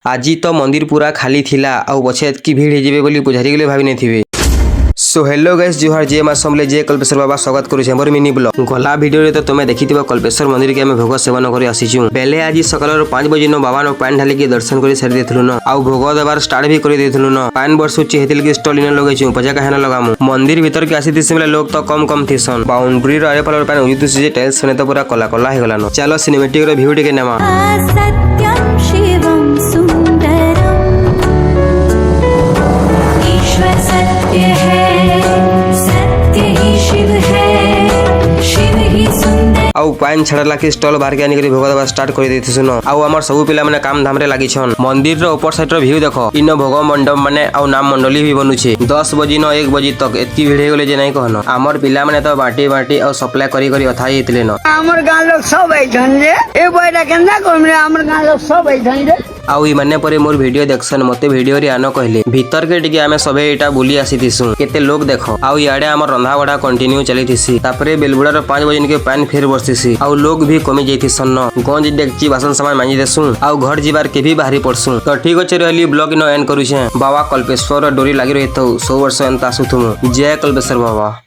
आज तो मंदिर पूरा खाली थिला आउ पछे एतकी भीड़ हे जेबे बोली पुजारी गले भाबी नथिबे। सो हेलो गाइस जुहार जे मा समले जे कल्पेश्वर बाबा स्वागत करू छे मोर मिनी ब्लॉग। गला वीडियो रे तो तुमे देखिथिबो कल्पेश्वर मंदिर के हम भोग सेवन करी आसीचू। बेले आज सकाल 5 बजे न बाबा न पानी ढाली के दर्शन करी सारी देथलु न आउ भोग देबार स्टार्ट भी करी देथलु न। पानी बरसुची हेतिल के स्टॉल इन लगैछु पजा काहे न लगामु। मंदिर भीतर के आसी दिसमेले लोग तो कम थिसन। बाउंड्री रे आरे पलर पानी उजितु जे टाइल्स सने तो पूरा कला कला हे गलानो। चलो सिनेमैटिक रे व्यू टिके नेमा। सत्यम शिवम सुंदरम ईश्वर सत्य है, सत्य ही शिव है, शिव ही सुंदर। आउ पानी छाड़ला के स्टॉल बाहर के आनी करी भोग देबा स्टार्ट कर देथिसु न। आउ हमर सब पिला माने काम धाम रे लागि छन। मंदिर रो ऊपर साइड रो व्यू देखो इन भोग मंडप माने आउ नाम मंडली भी बनुछे। 10 बजे न 1 बजे तक एतकी भीड़ हे गेले जे नै कहनो। हमर पिला माने तो बाटी आउ सप्लाई करी अथा हेतिले न। हमर गांव लोग सब ऐठन रे ए बइरा केना करमे हमर गांव लोग सब ऐठन रे। आउ इ माने परे मोर वीडियो देखसन मते वीडियो रे आनो कहले भीतर के टिके आमे सबे एटा बुली आसीथिसु। केते लोग देखो आउ याडे हमर रंधा बडा कंटिन्यू चलीथिसी। तापरे बेलबुडा रो 5 बजे के पानी फेर बरसिसी आउ लोग भी कमी जैथिसन न। गंज डेकची बासन सामान मांजी देसु आउ घर जीवार के भी बाहरी पड़सु। तो ठीक अछि रहली ब्लॉग नो एंड करू छे। बाबा कल्पेश्वर डोरी लागि रहितौ 100 वर्ष एंता आसुथुमु। जय कल्पेश्वर बाबा।